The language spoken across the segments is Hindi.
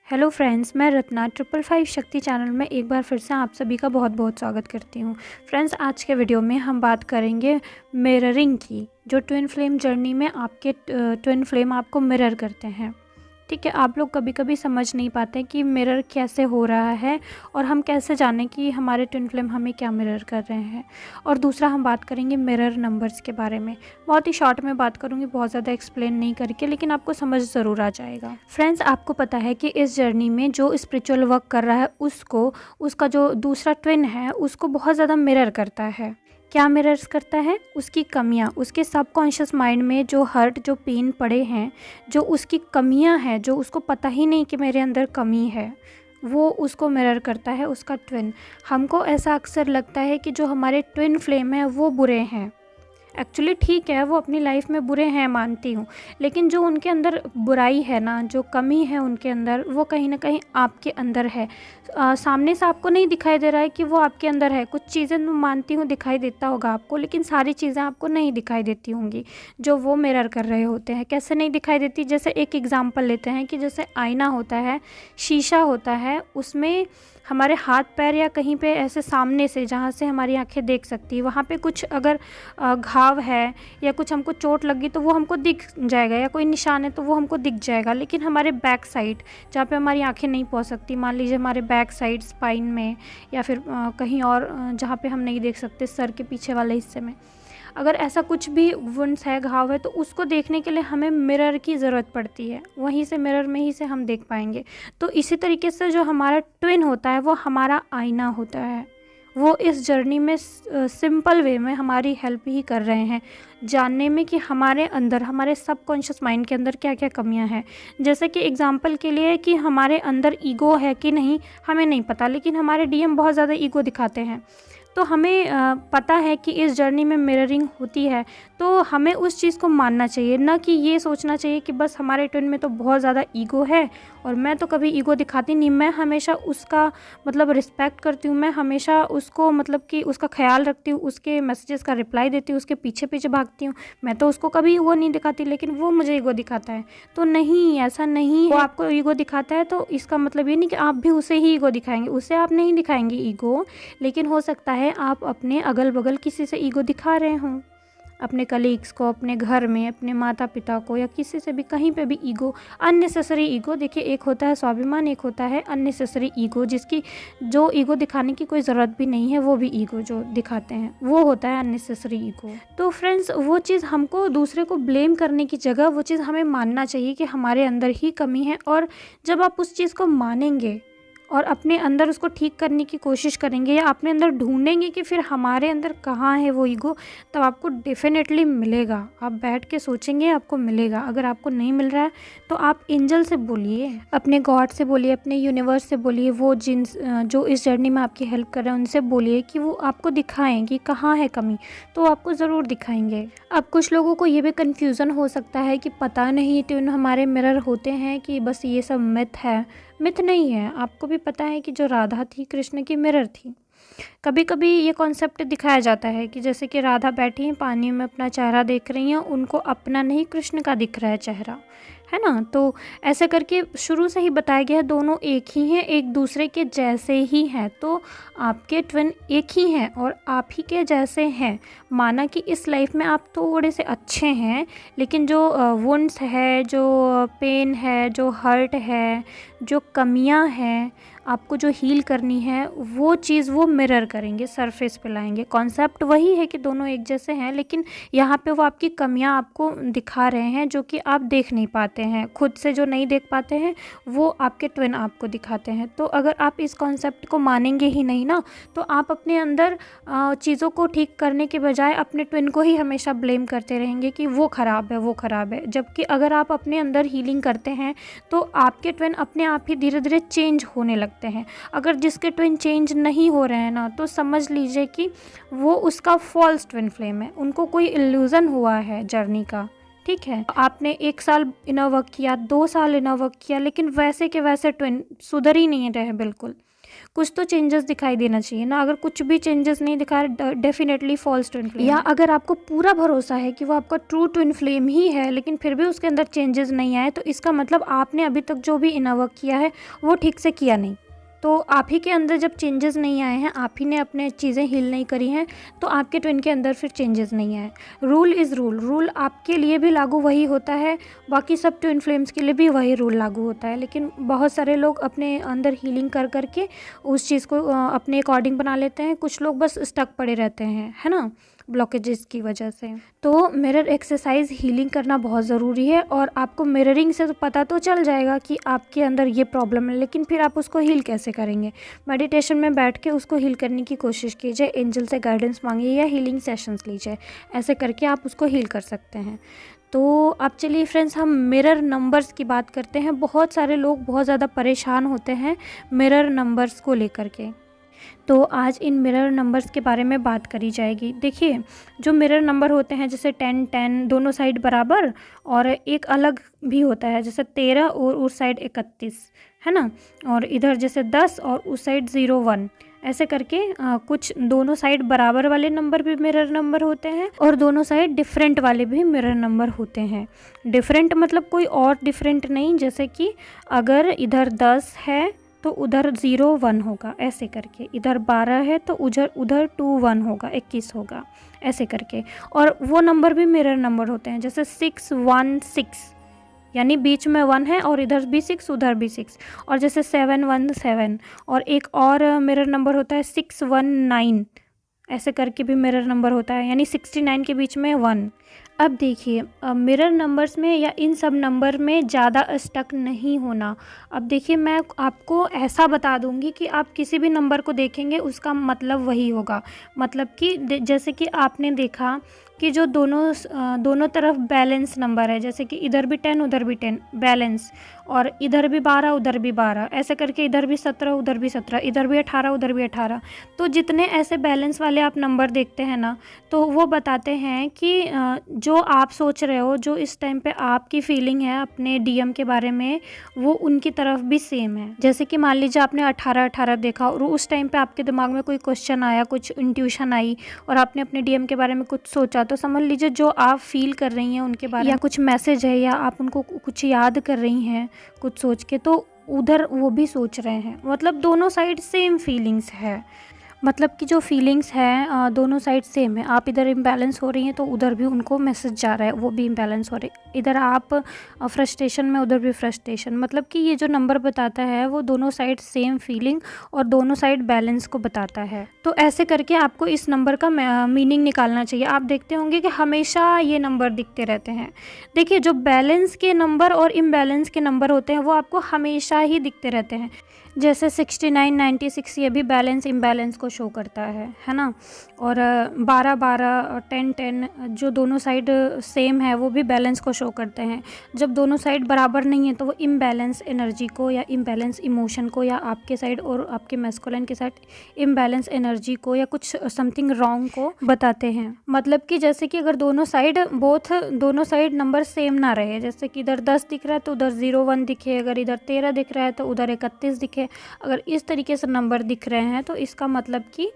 हेलो फ्रेंड्स, मैं रत्ना 555 शक्ति चैनल में एक बार फिर से आप सभी का बहुत बहुत स्वागत करती हूँ। फ्रेंड्स, आज के वीडियो में हम बात करेंगे मिररिंग की, जो ट्विन फ्लेम जर्नी में आपके ट्विन फ्लेम आपको मिरर करते हैं। ठीक है, आप लोग कभी कभी समझ नहीं पाते कि मिरर कैसे हो रहा है और हम कैसे जानें कि हमारे ट्विन फ्लेम हमें क्या मिरर कर रहे हैं। और दूसरा हम बात करेंगे मिरर नंबर्स के बारे में। बहुत ही शॉर्ट में बात करूँगी, बहुत ज़्यादा एक्सप्लेन नहीं करके, लेकिन आपको समझ ज़रूर आ जाएगा। फ्रेंड्स, आपको पता है कि इस जर्नी में जो स्पिरिचुअल वर्क कर रहा है उसका जो दूसरा ट्विन है उसको बहुत ज़्यादा मिरर करता है। क्या मिरर्स करता है? उसकी कमियां, उसके सबकॉन्शियस माइंड में जो हर्ट, जो पेन पड़े हैं, जो उसकी कमियां हैं, जो उसको पता ही नहीं कि मेरे अंदर कमी है, वो उसको मिरर करता है उसका ट्विन। हमको ऐसा अक्सर लगता है कि जो हमारे ट्विन फ्लेम है वो बुरे हैं। एक्चुअली ठीक है, वो अपनी लाइफ में बुरे हैं, मानती हूँ, लेकिन जो उनके अंदर बुराई है ना, जो कमी है उनके अंदर, वो कहीं ना कहीं आपके अंदर है। सामने से आपको नहीं दिखाई दे रहा है कि वो आपके अंदर है। कुछ चीज़ें मैं मानती हूँ दिखाई देता होगा आपको, लेकिन सारी चीज़ें आपको नहीं दिखाई देती होंगी जो वो मिरर कर रहे होते हैं। कैसे नहीं दिखाई देती? जैसे एक एग्जांपल लेते हैं कि जैसे आईना होता है, शीशा होता है, उसमें हमारे हाथ पैर या कहीं पे ऐसे सामने से जहाँ से हमारी आंखें देख सकती है, वहाँ पे कुछ अगर घाव है या कुछ हमको चोट लगी तो वो हमको दिख जाएगा, या कोई निशान है तो वो हमको दिख जाएगा। लेकिन हमारे बैक साइड, जहाँ पे हमारी आंखें नहीं पहुँच सकती, मान लीजिए हमारे बैक साइड स्पाइन में, या फिर कहीं और जहाँ पे हम नहीं देख सकते, सर के पीछे वाले हिस्से में, अगर ऐसा कुछ भी वुंड्स है, घाव है, तो उसको देखने के लिए हमें मिरर की ज़रूरत पड़ती है। वहीं से मिरर में ही से हम देख पाएंगे। तो इसी तरीके से जो हमारा ट्विन होता है वो हमारा आईना होता है। वो इस जर्नी में सिंपल वे में हमारी हेल्प ही कर रहे हैं जानने में कि हमारे अंदर, हमारे सबकॉन्शियस माइंड के अंदर क्या क्या कमियां हैं। जैसे कि एग्जांपल के लिए कि हमारे अंदर ईगो है कि नहीं, हमें नहीं पता, लेकिन हमारे डीएम बहुत ज़्यादा ईगो दिखाते हैं। तो हमें पता है कि इस जर्नी में मिररिंग होती है, तो हमें उस चीज़ को मानना चाहिए, ना कि ये सोचना चाहिए कि बस हमारे ट्विन में तो बहुत ज़्यादा ईगो है और मैं तो कभी ईगो दिखाती नहीं। मैं हमेशा उसका रिस्पेक्ट करती हूँ, मैं हमेशा उसको कि उसका ख्याल रखती हूँ, उसके मैसेजेस का रिप्लाई देती हूँ, उसके पीछे पीछे भागती हूँ। मैं तो उसको कभी ईगो नहीं दिखाती, लेकिन वो मुझे ईगो दिखाता है। तो नहीं, ऐसा नहीं है। वो आपको ईगो दिखाता है तो इसका मतलब ये नहीं कि आप भी उसे ही ईगो दिखाएंगे, उसे आप नहीं दिखाएंगे ईगो, लेकिन हो सकता है आप अपने अगल बगल किसी से ईगो दिखा रहे हों, अपने कलीग्स को, अपने घर में, अपने माता पिता को, या किसी से भी, कहीं पे भी ईगो, अननेसेसरी ईगो। देखिए, एक होता है स्वाभिमान, एक होता है अननेसेसरी ईगो, जिसकी जो ईगो दिखाने की कोई ज़रूरत भी नहीं है, वो भी ईगो जो दिखाते हैं वो होता है अननेसेसरी ईगो। तो फ्रेंड्स, वो चीज़ हमको दूसरे को ब्लेम करने की जगह वो चीज़ हमें मानना चाहिए कि हमारे अंदर ही कमी है। और जब आप उस चीज़ को मानेंगे और अपने अंदर उसको ठीक करने की कोशिश करेंगे, या अपने अंदर ढूंढेंगे कि फिर हमारे अंदर कहाँ है वो ईगो, तब आपको डेफिनेटली मिलेगा। आप बैठ के सोचेंगे, आपको मिलेगा। अगर आपको नहीं मिल रहा है तो आप एंजल से बोलिए, अपने गॉड से बोलिए, अपने यूनिवर्स से बोलिए, वो जो इस जर्नी में आपकी हेल्प कर रहे हैं उनसे बोलिए कि वो आपको दिखाएं कि कहाँ है कमी, तो आपको ज़रूर दिखाएंगे। अब कुछ लोगों को ये भी कन्फ्यूज़न हो सकता है कि पता नहीं ट्विन हमारे मिरर होते हैं कि बस ये सब मिथ है। मिथ नहीं है। आपको भी पता है कि जो राधा थी कृष्ण की मिरर थी। कभी कभी ये कॉन्सेप्ट दिखाया जाता है कि जैसे कि राधा बैठी हैं पानी में, अपना चेहरा देख रही हैं, उनको अपना नहीं कृष्ण का दिख रहा है चेहरा, है ना। तो ऐसे करके शुरू से ही बताया गया है दोनों एक ही हैं, एक दूसरे के जैसे ही हैं। तो आपके ट्विन एक ही हैं और आप ही के जैसे हैं। माना कि इस लाइफ में आप थोड़े से अच्छे हैं, लेकिन जो वुंड्स है, जो पेन है, जो हर्ट है, जो कमियां हैं, आपको जो हील करनी है, वो चीज़ वो मिरर करेंगे, सरफेस पे लाएंगे। कॉन्सेप्ट वही है कि दोनों एक जैसे हैं, लेकिन यहाँ पे वो आपकी कमियां आपको दिखा रहे हैं जो कि आप देख नहीं पाते हैं। खुद से जो नहीं देख पाते हैं वो आपके ट्विन आपको दिखाते हैं। तो अगर आप इस कॉन्सेप्ट को मानेंगे ही नहीं ना, तो आप अपने अंदर चीज़ों को ठीक करने के बजाय अपने ट्विन को ही हमेशा ब्लेम करते रहेंगे कि वो ख़राब है, वो ख़राब है। जबकि अगर आप अपने अंदर हीलिंग करते हैं तो आपके ट्विन अपने आप ही धीरे धीरे चेंज होने लगते हैं। अगर जिसके ट्विन चेंज नहीं हो रहे हैं ना, तो समझ लीजिए कि वो उसका फॉल्स ट्विन फ्लेम है, उनको कोई इल्यूज़न हुआ है जर्नी का। ठीक है, आपने 1 साल इनर वर्क किया, 2 साल इनर वर्क किया, लेकिन वैसे के वैसे ट्विन सुधर ही नहीं रहे बिल्कुल। कुछ तो चेंजेस दिखाई देना चाहिए ना। अगर कुछ भी चेंजेस नहीं दिखा रहे, डेफिनेटली फॉल्स ट्विन फ्लेम। या अगर आपको पूरा भरोसा है कि वो आपका ट्रू ट्विन फ्लेम ही है लेकिन फिर भी उसके अंदर चेंजेस नहीं आए, तो इसका मतलब आपने अभी तक जो भी इनर वर्क किया है वो ठीक से किया नहीं। तो आप ही के अंदर जब चेंजेस नहीं आए हैं, आप ही ने अपने चीज़ें हील नहीं करी हैं, तो आपके ट्विन के अंदर फिर चेंजेस नहीं आए। रूल इज़ रूल, रूल आपके लिए भी लागू वही होता है, बाकी सब ट्विन फ्लेम्स के लिए भी वही रूल लागू होता है। लेकिन बहुत सारे लोग अपने अंदर हीलिंग कर करके उस चीज़ को अपने अकॉर्डिंग बना लेते हैं। कुछ लोग बस स्टक पड़े रहते हैं, है ना, ब्लॉकेजेस की वजह से। तो मिरर एक्सरसाइज हीलिंग करना बहुत ज़रूरी है, और आपको मिररिंग से तो पता तो चल जाएगा कि आपके अंदर ये प्रॉब्लम है, लेकिन फिर आप उसको हील कैसे करेंगे। मेडिटेशन में बैठ के उसको हील करने की कोशिश कीजिए, एंजल से गाइडेंस मांगिए या हीलिंग सेशंस लीजिए, ऐसे करके आप उसको हील कर सकते हैं। तो अब चलिए फ्रेंड्स, हम मिरर नंबर्स की बात करते हैं। बहुत सारे लोग बहुत ज़्यादा परेशान होते हैं मिरर नंबर्स को लेकर के, तो आज इन मिरर नंबर्स के बारे में बात करी जाएगी। देखिए, जो मिरर नंबर होते हैं जैसे 10 दोनों साइड बराबर, और एक अलग भी होता है जैसे 13 और उस साइड 31, है ना, और इधर जैसे 10 और उस साइड 01, ऐसे करके कुछ दोनों साइड बराबर वाले नंबर भी मिरर नंबर होते हैं, और दोनों साइड डिफरेंट वाले भी मिरर नंबर होते हैं। डिफरेंट मतलब कोई और डिफरेंट नहीं, जैसे कि अगर इधर 10 है तो उधर 01 होगा, ऐसे करके। इधर 12 है तो उधर 21 होगा, 21 होगा, ऐसे करके। और वो नंबर भी मिरर नंबर होते हैं, जैसे 616, यानी बीच में 1 है और इधर भी 6 उधर भी 6। और जैसे 717, और एक और मिरर नंबर होता है 619, ऐसे करके भी मिरर नंबर होता है, यानी 69 के बीच में 1। अब देखिए, मिरर नंबर्स में या इन सब नंबर में ज़्यादा स्टक नहीं होना। अब देखिए, मैं आपको ऐसा बता दूंगी कि आप किसी भी नंबर को देखेंगे उसका मतलब वही होगा। मतलब कि जैसे कि आपने देखा कि जो दोनों तरफ बैलेंस नंबर है, जैसे कि इधर भी 10 उधर भी 10 बैलेंस, और इधर भी 12 उधर भी 12, ऐसे करके इधर भी 17 उधर भी 17, इधर भी 18 उधर भी 18। तो जितने ऐसे बैलेंस वाले आप नंबर देखते हैं ना, तो वो बताते हैं कि जो आप सोच रहे हो, जो इस टाइम पे आपकी फीलिंग है अपने डीएम के बारे में, वो उनकी तरफ भी सेम है। जैसे कि मान लीजिए आपने 18 देखा और उस टाइम पे आपके दिमाग में कोई क्वेश्चन आया, कुछ इंट्यूशन आई, और आपने अपने डीएम के बारे में कुछ सोचा, तो समझ लीजिए जो आप फील कर रही हैं उनके बारे में, या कुछ मैसेज है, या आप उनको कुछ याद कर रही हैं कुछ सोच के, तो उधर वो भी सोच रहे हैं। मतलब दोनों साइड सेम फीलिंग्स है, मतलब कि जो फीलिंग्स हैं दोनों साइड सेम है। आप इधर इम्बैलेंस हो रही हैं तो उधर भी उनको मैसेज जा रहा है, वो भी इम्बैलेंस हो रहे। इधर आप फ्रस्ट्रेशन में, उधर भी फ्रस्ट्रेशन। मतलब कि ये जो नंबर बताता है वो दोनों साइड सेम फीलिंग और दोनों साइड बैलेंस को बताता है। तो ऐसे करके आपको इस नंबर का मीनिंग निकालना चाहिए। आप देखते होंगे कि हमेशा ये नंबर दिखते रहते हैं। देखिए, जो बैलेंस के नंबर और इम्बैलेंस के नंबर होते हैं वो आपको हमेशा ही दिखते रहते हैं। जैसे 69, 96 ये भी बैलेंस इम्बैलेंस को शो करता है ना। और 12 और 10 जो दोनों साइड सेम है वो भी बैलेंस को शो करते हैं। जब दोनों साइड बराबर नहीं है तो वो इम्बैलेंस एनर्जी को या इम्बैलेंस इमोशन को, या आपके साइड और आपके मैस्कुलिन के साइड इम्बैलेंस एनर्जी को या कुछ समथिंग रॉन्ग को बताते हैं। मतलब कि जैसे कि अगर दोनों साइड नंबर सेम ना रहे, जैसे कि इधर 10 दिख रहा है तो उधर 01 दिखे, अगर इधर 13 दिख रहा है तो उधर 31 दिखे, अगर इस तरीके से नंबर दिख रहे हैं तो इसका मतलब कि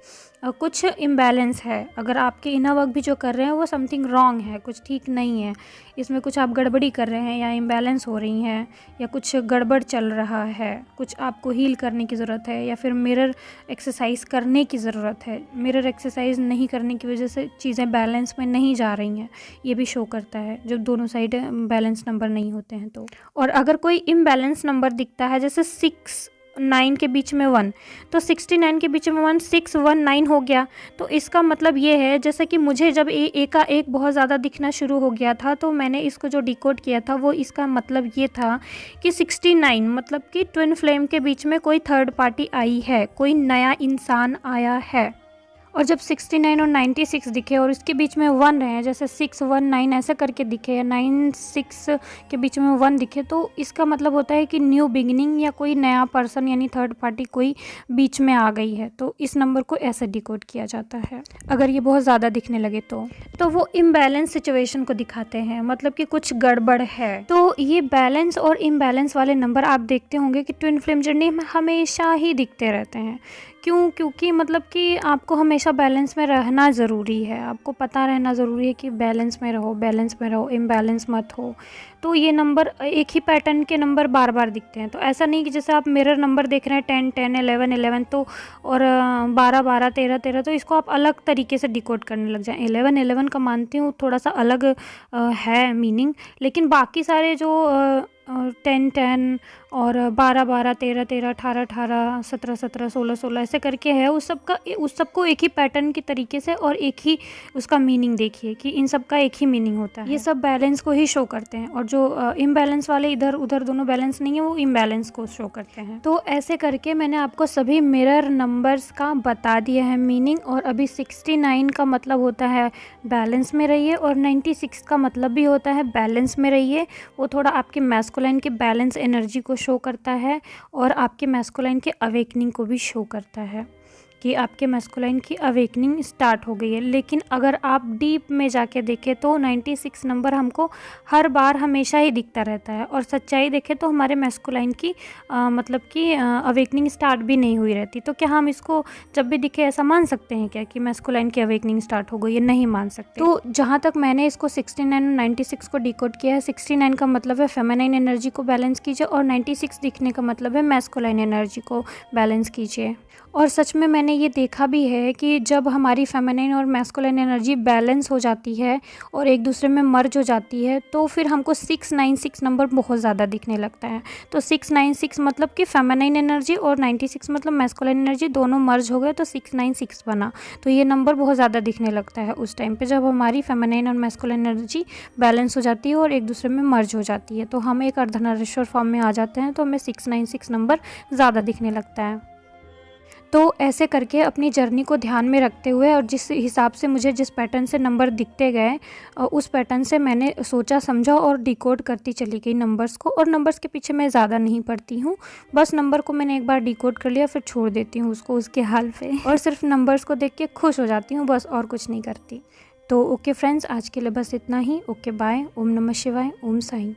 कुछ इम्बैलेंस है। अगर आपके इनर वर्क भी जो कर रहे हैं वो समथिंग रॉन्ग है, कुछ ठीक नहीं है, इसमें कुछ आप गड़बड़ी कर रहे हैं या इम्बैलेंस हो रही हैं, या कुछ गड़बड़ चल रहा है, कुछ आपको हील करने की ज़रूरत है, या फिर मिरर एक्सरसाइज करने की ज़रूरत है। मिरर एक्सरसाइज नहीं करने की वजह से चीज़ें बैलेंस में नहीं जा रही हैं, ये भी शो करता है जब दोनों साइड बैलेंस नंबर नहीं होते हैं तो। और अगर कोई इम्बैलेंस नंबर दिखता है, जैसे 69 के बीच में 1, तो 69 के बीच में 1 619 हो गया, तो इसका मतलब ये है, जैसे कि मुझे जब एक का एक बहुत ज़्यादा दिखना शुरू हो गया था तो मैंने इसको जो डिकोड किया था वो इसका मतलब ये था कि 69 मतलब कि ट्विन फ्लेम के बीच में कोई थर्ड पार्टी आई है, कोई नया इंसान आया है। और जब 69 और 96 दिखे और इसके बीच में 1 रहे, जैसे 619 ऐसे करके दिखे या 96 के बीच में 1 दिखे, तो इसका मतलब होता है कि न्यू बिगिनिंग या कोई नया पर्सन यानी थर्ड पार्टी कोई बीच में आ गई है। तो इस नंबर को ऐसे डिकोड किया जाता है। अगर ये बहुत ज़्यादा दिखने लगे तो वो इम्बैलेंस सिचुएशन को दिखाते हैं, मतलब कि कुछ गड़बड़ है। तो ये बैलेंस और इम्बैलेंस वाले नंबर आप देखते होंगे कि ट्विन फ्लेम जर्नी में हमेशा ही दिखते रहते हैं। क्यों? क्योंकि मतलब कि आपको हमेशा बैलेंस में रहना ज़रूरी है, आपको पता रहना ज़रूरी है कि बैलेंस में रहो, इम्बैलेंस मत हो। तो ये नंबर एक ही पैटर्न के नंबर बार बार दिखते हैं। तो ऐसा नहीं कि जैसे आप मिरर नंबर देख रहे हैं 10 10 11 11 तो और 12 12 13 13, तो इसको आप अलग तरीके से डिकोड करने लग जाएं। 11 11 का मानती हूँ थोड़ा सा अलग है मीनिंग, लेकिन बाकी सारे जो 10 10 और 12 12 13 13 18 18 17 17 16 16 ऐसे करके है, उस सबको एक ही पैटर्न के तरीके से और एक ही उसका मीनिंग देखिए कि इन सब का एक ही मीनिंग होता है। ये सब बैलेंस को ही शो करते हैं, और जो इम्बैलेंस वाले इधर उधर दोनों बैलेंस नहीं है, वो इम्बैलेंस को शो करते हैं। तो ऐसे करके मैंने आपको सभी मिरर नंबर्स का बता दिया है मीनिंग। और अभी 69 का मतलब होता है बैलेंस में रहिए, और 96 का मतलब भी होता है बैलेंस में रहिए। वो थोड़ा आपके मैस्कुलाइन के बैलेंस एनर्जी को शो करता है, और आपके मैस्कुलाइन के अवेकनिंग को भी शो करता है कि आपके मैस्कुलाइन की अवेकनिंग स्टार्ट हो गई है। लेकिन अगर आप डीप में जाके देखें तो 96 नंबर हमको हर बार हमेशा ही दिखता रहता है, और सच्चाई देखें तो हमारे मैस्कुलाइन की मतलब कि अवेकनिंग स्टार्ट भी नहीं हुई रहती। तो क्या हम इसको जब भी दिखे ऐसा मान सकते हैं क्या कि मैस्कुलाइन की अवेकनिंग स्टार्ट हो गई है? नहीं मान सकते। तो जहाँ तक मैंने इसको 69 और 96 को डिकोड किया है, 69 का मतलब है फेमिनाइन एनर्जी को बैलेंस कीजिए, और 96 दिखने का मतलब है मैस्कुलाइन एनर्जी को बैलेंस कीजिए। और सच में मैंने ये देखा भी है कि जब हमारी फेमिनाइन और मैस्कुलाइन एनर्जी बैलेंस हो जाती है और एक दूसरे में मर्ज हो जाती है, तो फिर हमको 696 नंबर बहुत ज़्यादा दिखने लगता है। तो 696 मतलब कि फेमिनाइन एनर्जी और 96 मतलब मैस्कुलाइन एनर्जी दोनों मर्ज हो गए, तो 696 बना। तो ये नंबर बहुत ज़्यादा दिखने लगता है उस टाइम पे जब हमारी फेमिनाइन और मैस्कुलाइन एनर्जी बैलेंस हो जाती है और एक दूसरे में मर्ज हो जाती है। तो हम एक अर्धनारीश्वर फॉर्म में आ जाते हैं, तो हमें 696 नंबर ज़्यादा दिखने लगता है। तो ऐसे करके अपनी जर्नी को ध्यान में रखते हुए और जिस हिसाब से मुझे जिस पैटर्न से नंबर दिखते गए, उस पैटर्न से मैंने सोचा समझा और डिकोड करती चली गई नंबर्स को। और नंबर्स के पीछे मैं ज़्यादा नहीं पढ़ती हूँ, बस नंबर को मैंने एक बार डिकोड कर लिया फिर छोड़ देती हूँ उसको उसके हाल पे, और सिर्फ नंबर्स को देख के खुश हो जाती हूँ, बस और कुछ नहीं करती। तो ओके फ्रेंड्स, आज के लिए बस इतना ही। Okay bye. ओम नमः शिवाय। ओम साईं।